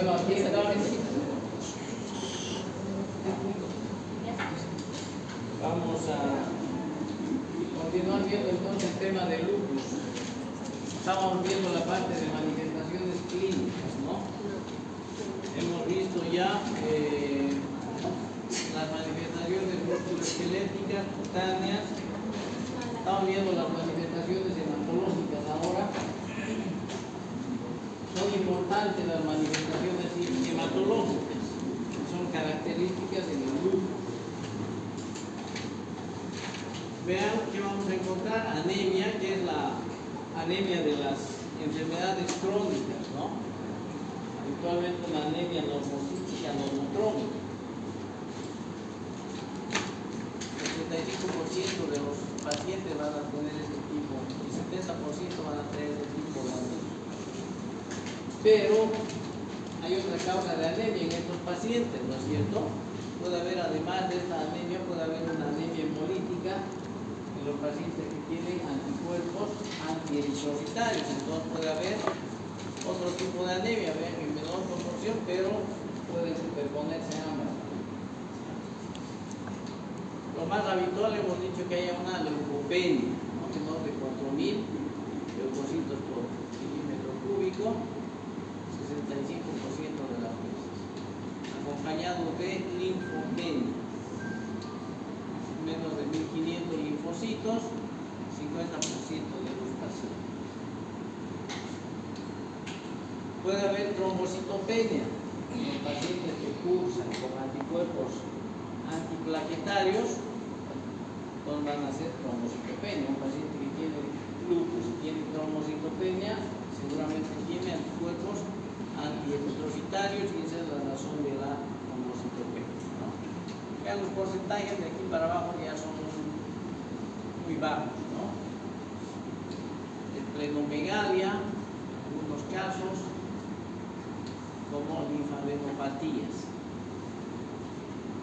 Bueno, aquí estamos. Vamos a continuar viendo entonces el tema del lupus. Estábamos viendo la parte de manifestaciones clínicas, ¿no? Hemos visto ya las manifestaciones musculoesqueléticas, cutáneas. Estamos viendo las manifestaciones hematológicas ahora. Son importantes las manifestaciones hematológicas, son características en el lupus. Vean que vamos a encontrar anemia, que es la anemia de las enfermedades crónicas, ¿no? Habitualmente una anemia normocítica, normotrónica. El 85% de los pacientes van a tener este tipo, el 70% van a tener este tipo de anemia. Pero hay otra causa de anemia en estos pacientes, ¿no es cierto? Puede haber, además de esta anemia, puede haber una anemia hemolítica en los pacientes que tienen anticuerpos antieritrocitarios. Entonces puede haber otro tipo de anemia, vean, en menor proporción, pero pueden superponerse ambas. Lo más habitual hemos dicho que haya una leucopenia, ¿no? Menor de 4.000 leucocitos por milímetro cúbico, 65% de las veces, acompañado de linfopenia, menos de 1.500 linfocitos, 50% de los pacientes. Puede haber trombocitopenia en los pacientes que cursan con anticuerpos antiplaquetarios, entonces van a ser trombocitopenia. Un paciente que tiene lupus y tiene trombocitopenia seguramente tiene anticuerpos antieritrocitarios y esa es la razón de la trombocitopenia, ¿no? Ya los porcentajes de aquí para abajo ya son muy bajos, ¿no? Esplenomegalia, en algunos casos, como linfadenopatías.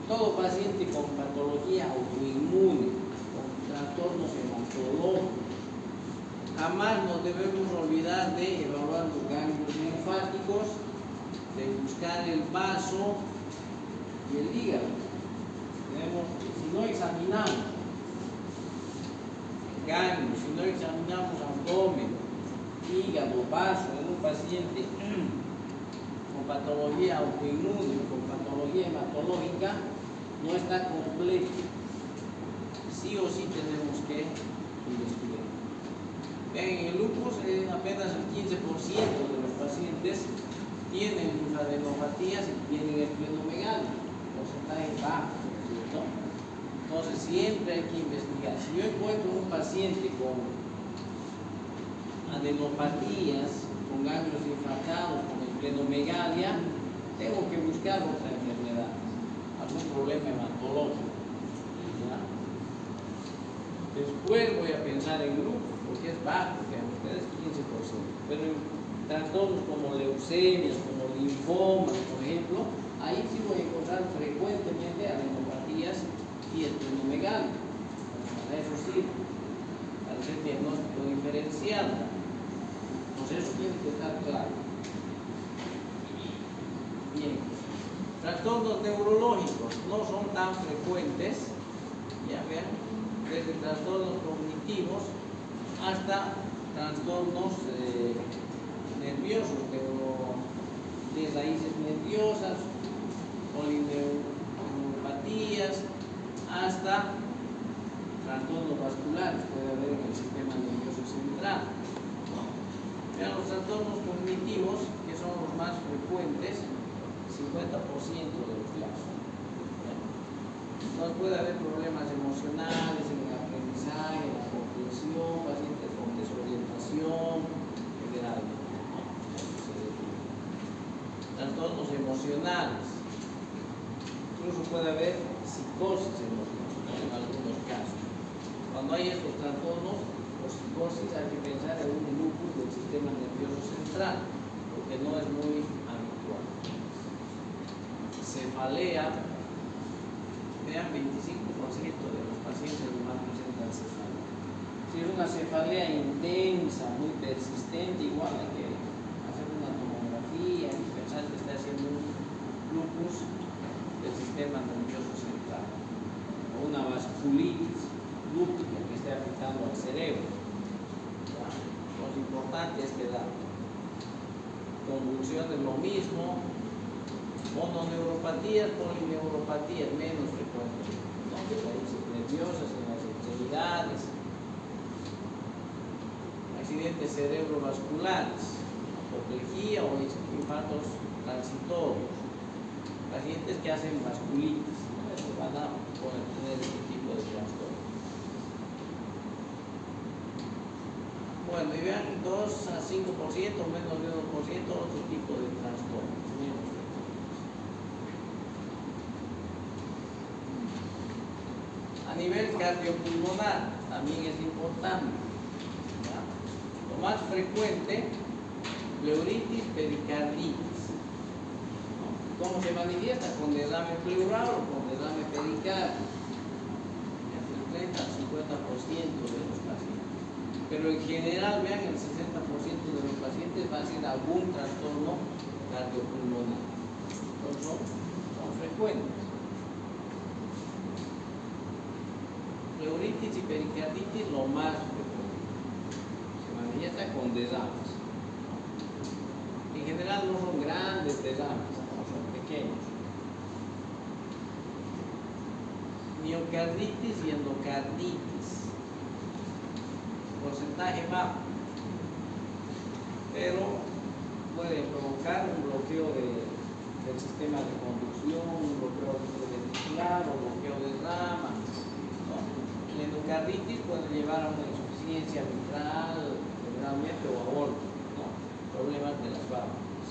Todo paciente con patología autoinmune, con trastornos hematológicos, jamás nos debemos olvidar de evaluar los ganglios linfáticos, de buscar el vaso y el hígado. Si no examinamos ganglios, si no examinamos abdomen, hígado, vaso en un paciente con patología autoinmune, con patología hematológica, no está completo. Sí o sí tenemos que investigar. En el lupus apenas el 15% de los pacientes tienen linfadenopatías y tienen esplenomegalia, porcentaje bajo, ¿no es cierto? Entonces siempre hay que investigar. Si yo encuentro un paciente con adenopatías, con ganglios infartados, con esplenomegalia, tengo que buscar otra enfermedad, algún problema hematológico, ¿ya? Después voy a pensar en lupus, porque es bajo, que es 15%, pero en trastornos como leucemias, como linfomas, por ejemplo, ahí sí voy a encontrar frecuentemente adenopatías y esplenomegalia. Para eso sirve, para hacer diagnóstico diferencial. Entonces eso tiene que estar claro. Bien, trastornos neurológicos no son tan frecuentes, ya vean, desde trastornos cognitivos hasta trastornos nerviosos, de raíces nerviosas, polineuropatías, hasta trastornos vasculares puede haber en el sistema nervioso central, ¿no? Vean, los trastornos cognitivos, que son los más frecuentes, 50% de los casos. Entonces puede haber problemas emocionales en el aprendizaje, en la comprensión, pacientes con desorientación, general, ¿no? Trastornos emocionales. Incluso puede haber psicosis emocional en algunos casos. Cuando hay estos trastornos o psicosis hay que pensar en un lupus del sistema nervioso central, porque no es muy habitual. Cefalea, vean, 25% de los pacientes más presentan cefalea. Si es una cefalea intensa, muy persistente, igual hay que hacer una tomografía y pensar que está haciendo convulsiones lo mismo, mononeuropatías, polineuropatías menos frecuentes, ¿no? Parálisis nerviosas en las extremidades, accidentes cerebrovasculares, apoplejía o infartos transitorios, pacientes que hacen vasculitis, ¿no? Esos van a poder tener este tipo de trastorno. Bueno, y vean 2 a 5% o menos de 1% otro tipo de trastorno, menos frecuentes. A nivel cardiopulmonar también es importante, ¿ya? Lo más frecuente, pleuritis, pericarditis, ¿no? ¿Cómo se manifiesta? Con derrame pleural o con derrame pericardio, entre el 30 al 50% de los pacientes. Pero en general, vean, el 60% de los pacientes va a ser algún trastorno cardiopulmonar. Entonces son frecuentes. Pleuritis y pericarditis lo más frecuente. Se manifiesta con derrames. En general no son grandes derrames, no son pequeños. Miocarditis y endocarditis. Porcentaje bajo, pero puede provocar un bloqueo del sistema de conducción, un bloqueo ventricular o bloqueo de rama, ¿no? La endocarditis puede llevar a una insuficiencia mitral, generalmente, o aborto, ¿no? Problemas de las válvulas.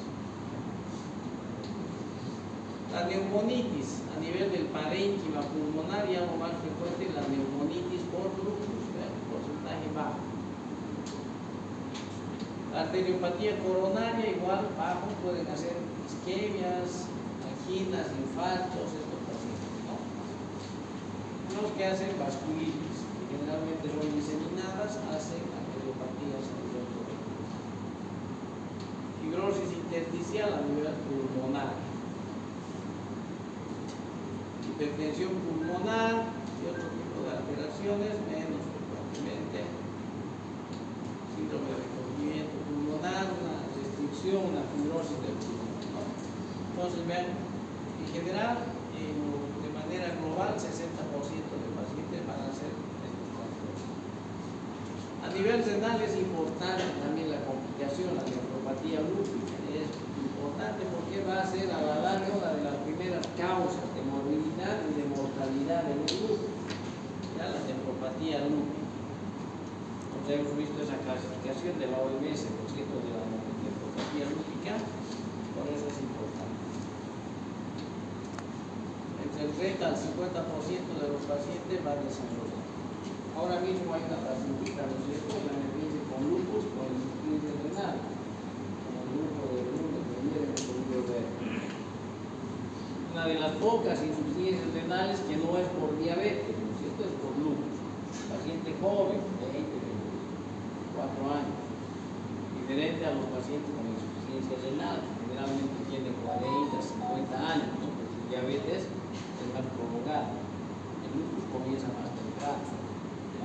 La neumonitis a nivel del parénquima pulmonar, ya lo más frecuente, la neumonitis por lupus, porcentaje bajo. La arteriopatía coronaria igual bajo, pueden hacer isquemias, anginas, infartos, estos pacientes, ¿no? Los que hacen vasculitis, que generalmente son diseminadas, hacen arteriopatías a nivel coronal. Fibrosis intersticial a nivel pulmonar. Hipertensión pulmonar y otro tipo de alteraciones menos frecuentemente. Síndrome de recogimiento pulmonar, una restricción, una fibrosis del pulmón, ¿no? Entonces, vean, en general, de manera global, 60% de pacientes van a ser estos trastornos. A nivel renal es importante también la complicación, la nefropatía lúpica. Es importante porque va a ser a la larga una de las primeras causas de morbilidad y de mortalidad en el lupus, ya la nefropatía lúpica. Hemos visto esa clasificación de la OMS, por cierto, de la nefropatía lúpica, por eso es importante. Entre el 30 al 50% de los pacientes va a desarrollar. Ahora mismo hay una pacientita, ¿no es cierto?, en la emergencia con lupus, con insuficiencia renal, como el grupo de lunes de ayer hemos podido ver. Una de las pocas insuficiencias renales que no es por diabetes, ¿no es cierto?, es por lupus. Paciente joven, 4 años, diferente a los pacientes con insuficiencia renal, generalmente tienen 40, 50 años, ¿no? Porque el diabetes es más prolongado, el lupus comienza más temprano, ¿ya?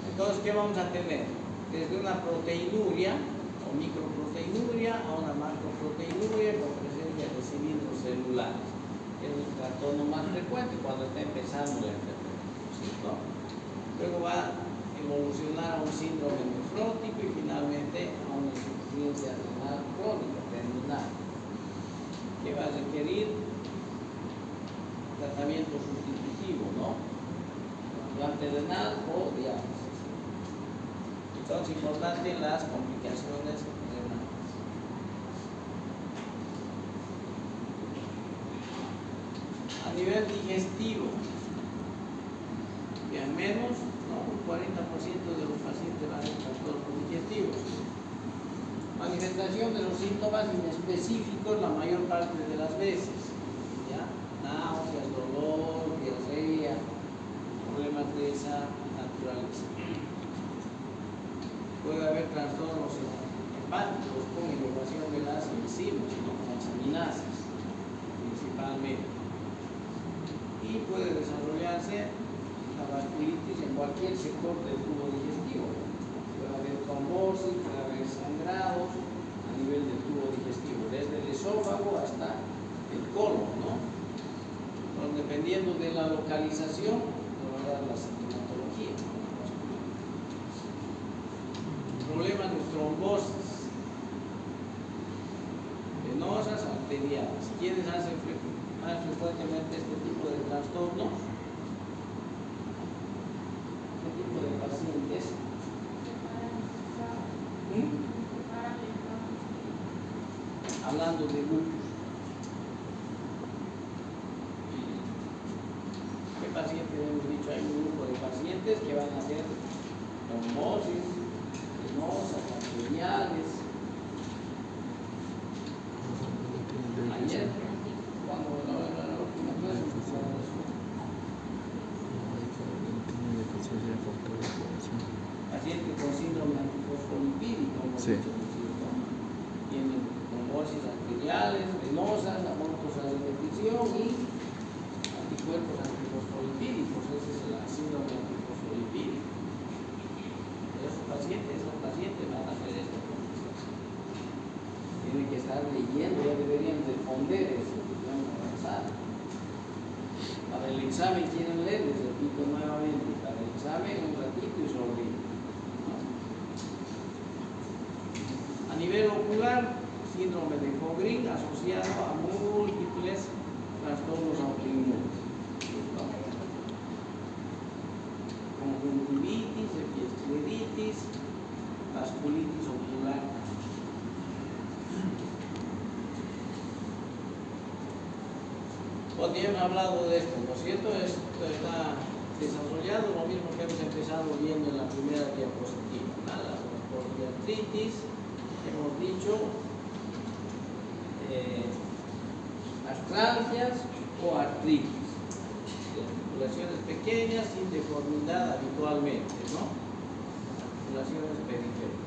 Entonces, ¿qué vamos a tener? Desde una proteinuria o microproteinuria a una macroproteinuria con presencia de cilindros celulares. Es el trastorno más frecuente cuando está empezando la enfermedad, ¿no? Luego va a evolucionar a un síndrome nefrótico y finalmente a una insuficiencia renal crónica, terminal, que va a requerir tratamiento sustitutivo, ¿no? Trasplante renal o diálisis. Entonces, importante las complicaciones renales. A nivel digestivo, y al menos, ¿no?, un 40% de los pacientes van a tener trastornos digestivos. Manifestación de los síntomas inespecíficos la mayor parte de las veces, ¿ya? Náuseas, dolor, diarrea, problemas de esa naturaleza. Puede haber trastornos hepáticos con elevación de las enzimas, ¿no?, transaminasas, principalmente. Y puede desarrollarse la vasculitis en cualquier sector del tubo digestivo. Puede haber trombosis, puede haber la localización, nos va a dar la sintomatología. Problemas de trombosis venosas, arteriales. ¿Quiénes hacen más frecuentemente este tipo de trastornos? ¿Qué tipo de pacientes? Hablando de lupus. ¿Qué pacientes hemos dicho? Hay un grupo de pacientes que van a hacer trombosis venosas, arteriales. Ayer, cuando la última clase, pacientes con síndrome antifosfolipídico, sí. Tienen trombosis arteriales, venosas, abortos a repetición y anticuerpos antifosfolipídicos. Ese es el síndrome antifosfolipídico. Esos pacientes van a hacer esto. Tienen que estar leyendo, ya deberían responder eso, avanzar. Para el examen quieren leer, les repito nuevamente, para el examen un ratito y se olvida. A nivel ocular, síndrome de Fovring asociado a múltiples trastornos autoinmunes. Conjuntivitis, epiescleritis, vasculitis ocular. Bueno, ya hemos hablado de esto, ¿no es cierto? Esto está desarrollado, lo mismo que hemos empezado viendo en la primera diapositiva. La poliartritis, hemos dicho, artralgias o artritis, articulaciones pequeñas sin deformidad habitualmente, ¿no? Articulaciones periféricas.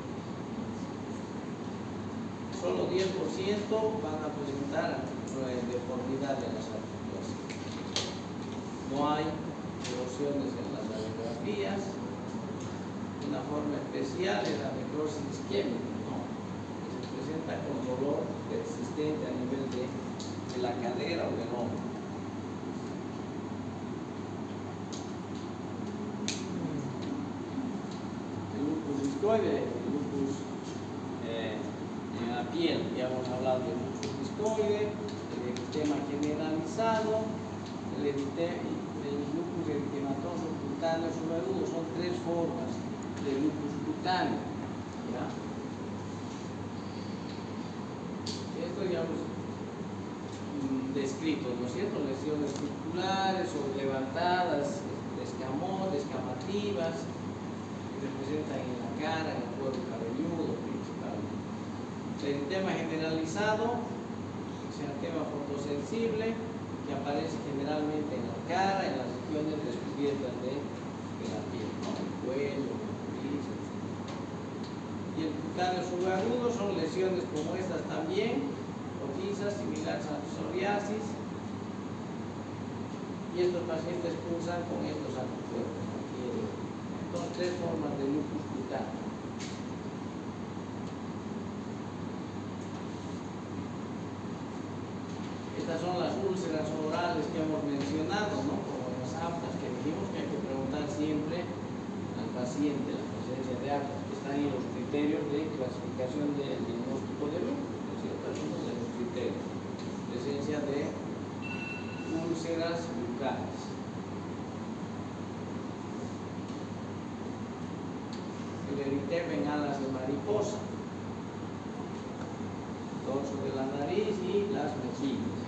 Solo 10% van a presentar deformidad de las articulaciones. No hay erosiones en las radiografías. Una forma especial es la necrosis isquémica, ¿no? Que se presenta con dolor persistente a nivel de la cadera o del hombro. El lupus discoide, el lupus en la piel, ya hemos hablado del lupus discoide, el eritema generalizado, el lupus eritematoso cutáneo subagudo. Son tres formas de lupus cutáneo. ¿Ya? Esto ya hemos descrito, ¿no es cierto? Lesiones musculares o levantadas, descamativas, que se presentan en la cara, en el cuero cabelludo principalmente. El eritema generalizado, exantema fotosensible, que aparece generalmente en la cara, en las regiones descubiertas de la piel, ¿no? El cuello, el nariz, etc. Y el cutáneo subagudo son lesiones como estas también, rojizas, similares a psoriasis, y estos pacientes pulsan con estos anticuerpos. Entonces, tres formas de lupus cutáneo. Estas son las úlceras orales que hemos mencionado, ¿no? Como las aftas que dijimos que hay que preguntar siempre al paciente la presencia de aftas, que están en los criterios de clasificación del diagnóstico de lupus, ¿no es cierto? Es uno de los criterios. Presencia de úlceras bucales. El eritema en alas de mariposa, dorso de la nariz y las mejillas.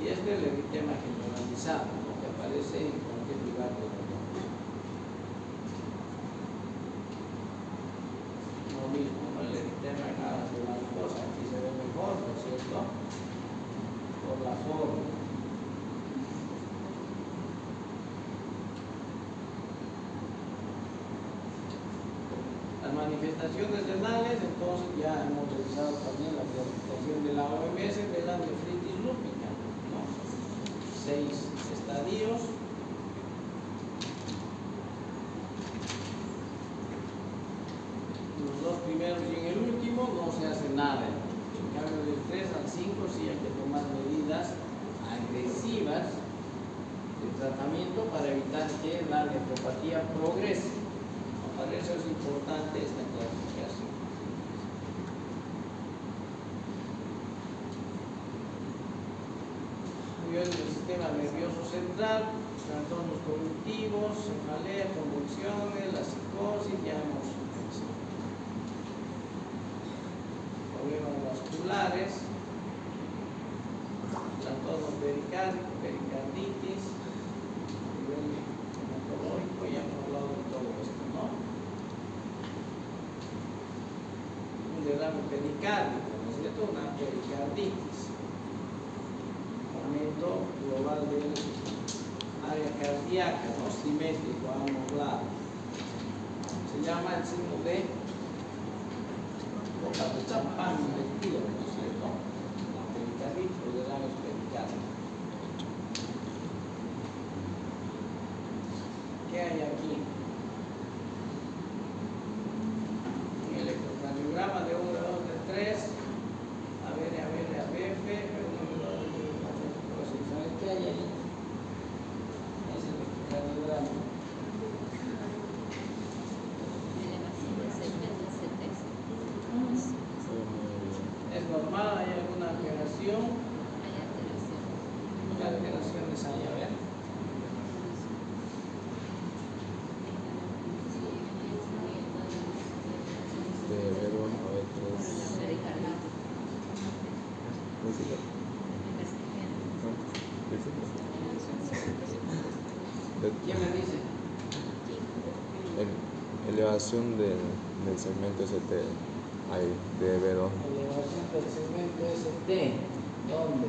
Y este es el eritema generalizado, ¿no? Que aparece en cualquier lugar de la boca. Lo mismo, ¿no? El eritema en alas de mariposa, aquí se ve mejor, ¿no es cierto? Por la forma. Las manifestaciones renales, entonces ya hemos revisado también la clasificación de la OMS de la nefritis lúpica, ¿no? 6 estadios. Los dos primeros y en el último no se hace nada. En cambio, del 3 al 5 sí hay que tomar medidas agresivas el tratamiento para evitar que la nefropatía progrese. Para eso es importante esta clasificación. Nivel del sistema nervioso central, trastornos cognitivos, cefalea, convulsiones, la psicosis, ya hemos visto. Problemas vasculares, trastornos pericárdicos, pericarditis, a nivel hematológico, ya hemos hablado de todo esto, ¿no? Un derrame pericárdico, ¿no es cierto? Una pericarditis. Aumento global del área cardíaca, no simétrico a ambos lados. Se llama el signo de copa de champán invertido, ¿no es cierto? La pericarditis o derrames pericárdicos. ¿Qué hay aquí? Un electrocardiograma de 1, de 2, de 3. A ver, ¿sabes qué hay ahí? Es el electrocardiograma. ¿Es normal? ¿Hay alguna alteración? ¿Qué alteraciones hay? A ver. ¿Quién me dice? Elevación del segmento ST hay de B2. Elevación del segmento ST. ¿Dónde?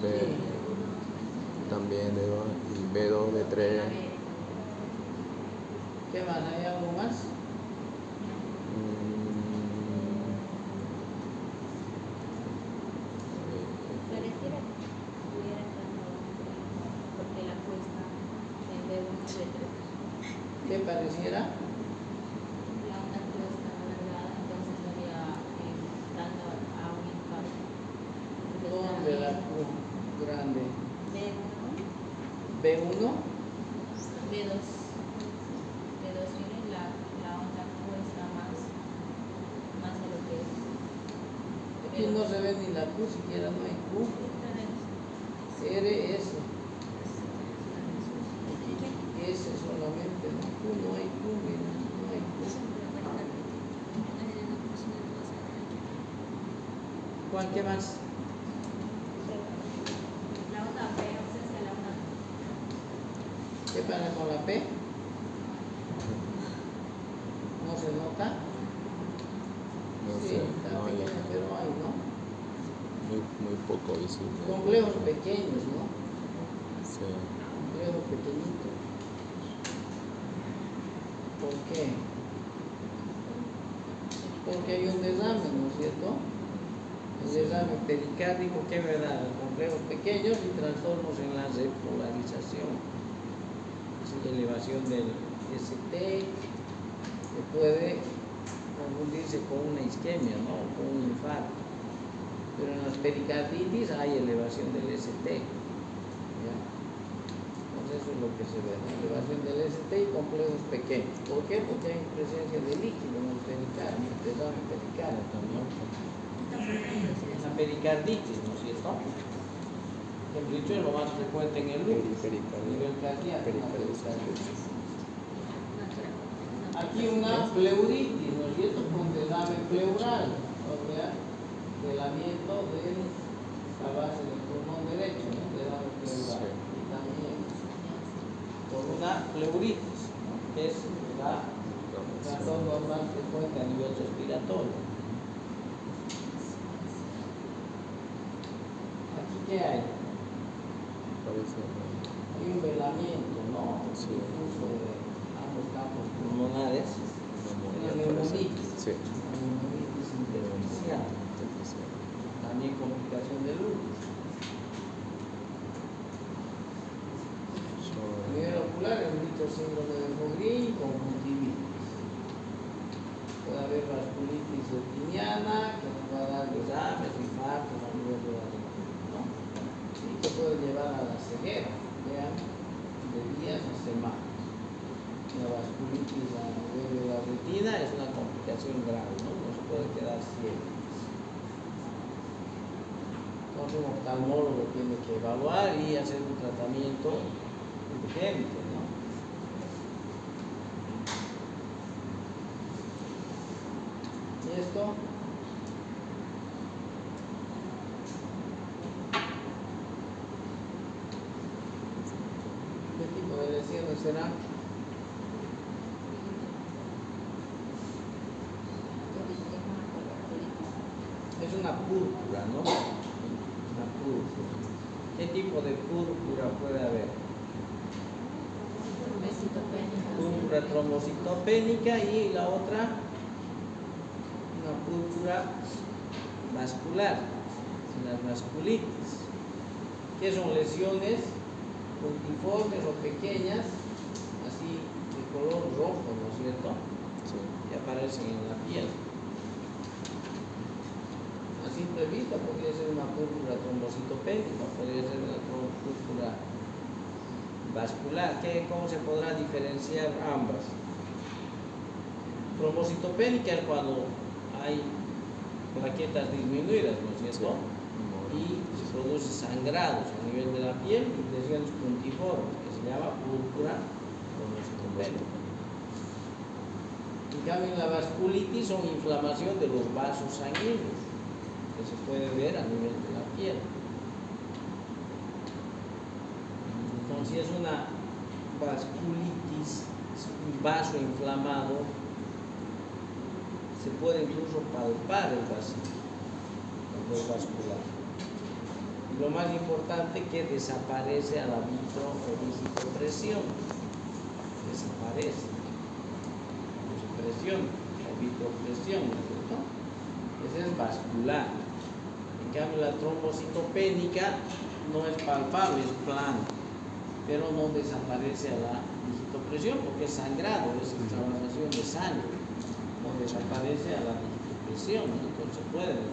B también de 2 y B2, B3. ¿Qué más? ¿Hay algo más? Pareciera que estuviera entrando porque la cuesta en B1 y B3. ¿Qué pareciera? La onda cuesta alargada, entonces estaría dando a un infarto. ¿Dónde la Q grande? B1, ¿B1? B2 viene la onda cuesta más de lo que es. Aquí no se ve ni la Q, siquiera no hay Q. RS. S solamente, no Q, no hay Q, mira, no hay Q. ¿Cuál qué más? La onda P, ausencia de la onda. ¿Qué pasa con la P? ¿No se nota? No Sí, sé, está no hay, pequeña, pero hay, ¿no? muy poco visible. Complejos pequeños, ¿no? Sí. Complejo pequeñito. ¿Por qué? Porque hay un derrame, ¿no es cierto? El derrame pericárdico, ¿qué me da? Complejos pequeños y trastornos en la repolarización. Sí, elevación del ST, que puede confundirse con una isquemia, ¿no? Con un infarto. Pero en las pericarditis hay elevación del ST. ¿Ya? Entonces eso es lo que se ve, ¿no? Elevación del ST y complejos pequeños. ¿Por qué? Porque hay presencia de líquido en el pericardio, el derrame pericardio también. La pericarditis, ¿no es cierto? El dicho es lo más frecuente en el lupus, a nivel cardíaco, la pericarditis. Aquí una pleuritis, ¿no es cierto? Con derrame pleural, o sea, velamiento de la base del pulmón derecho, ¿no? Derrame pleural. Y también por una pleuritis, ¿no? Que es la trastorno más frecuente a nivel respiratorio. ¿Aquí qué hay? Hay un velamiento, ¿no? Sí. Difuso de ambos campos pulmonares. Una neumonitis. Sí. Una neumonitis intersticial. También complicación del lupus. A nivel ocular, el dicho síndrome de Faury y conjuntivitis. Puede haber vasculitis retiniana, que nos va a dar derrames, infartos a nivel de la retina, ¿no? sí que puede llevar a la ceguera, vean, de días a semanas. La vasculitis a nivel de la retina es una complicación grave, ¿no? No se puede quedar ciego. Entonces un oftalmólogo tiene que evaluar y hacer un tratamiento urgente, ¿no? ¿Y esto? ¿Qué tipo de lesiones será? Es una púrpura, ¿no? Una púrpura. ¿Qué tipo de púrpura puede haber? Púrpura trombocitopénica y la otra, una púrpura vascular, las vasculitis, que son lesiones puntiformes o pequeñas, así de color rojo, ¿no es cierto? Sí. Que aparecen en la piel. A simple vista podría ser una púrpura trombocitopénica, podría ser una púrpura vascular. ¿Cómo se podrá diferenciar ambas? Trombocitopénica es cuando hay plaquetas disminuidas, ¿no es cierto? Y se produce sangrados a nivel de la piel y lesiones puntiformes, que se llama púrpura trombocitopénica. En cambio, la vasculitis son inflamación de los vasos sanguíneos, que se puede ver a nivel de la piel. Entonces, si es una vasculitis, es un vaso inflamado, se puede incluso palpar el vasito, el vascular. Y lo más importante, que desaparece a la vitropresión. Desaparece. Presión o vitropresión, ¿no es cierto? Esa es vascular. En cambio, la trombocitopénica no es palpable, es plana, pero no desaparece a la digitopresión porque es sangrado, es extravasación de sangre. No desaparece a la digitopresión, ¿no? Entonces se puede ver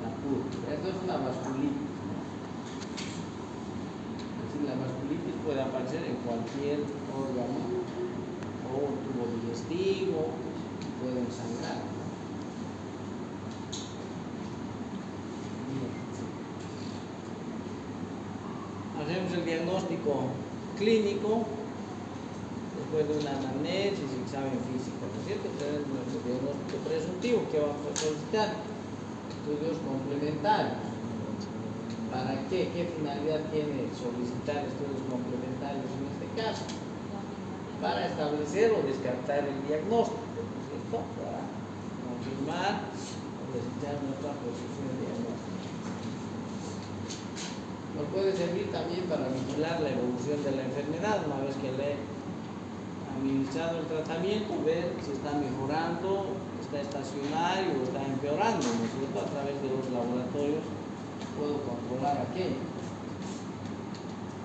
la púrpura. Esto es una vasculitis, ¿no? Es decir, la vasculitis puede aparecer en cualquier órgano o tubo digestivo, pueden sangrar. Hacemos el diagnóstico clínico después de una anamnesis y examen físico, ¿no es cierto? Tenemos nuestro diagnóstico presuntivo que vamos a solicitar. Estudios complementarios. ¿Para qué? ¿Qué finalidad tiene solicitar estudios complementarios en este caso? Para establecer o descartar el diagnóstico, ¿no es cierto? Para confirmar o desechar nuestra posición diagnóstica. Nos puede servir también para vigilar la evolución de la enfermedad. Una vez que le he administrado el tratamiento, ver si está mejorando, está estacionario o está empeorando, ¿no es cierto? A través de los laboratorios puedo controlar aquello.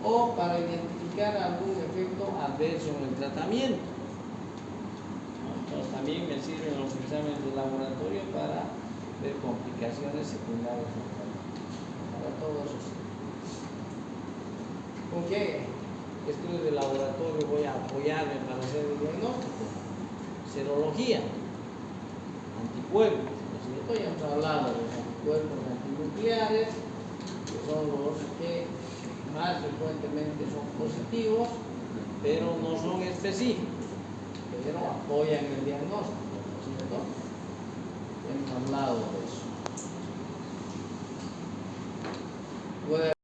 O para identificar algún efecto adverso en el tratamiento. Entonces también me sirven los exámenes de laboratorio para ver complicaciones secundarias en el tratamiento. Para todo eso. ¿Con qué estudios de laboratorio voy a apoyarme para hacer el diagnóstico? Serología, anticuerpos, ¿no es cierto? Ya hemos hablado de los anticuerpos antinucleares, que son los que más frecuentemente son positivos, pero no son específicos, pero apoyan el diagnóstico, ¿no es cierto? Hemos hablado de eso.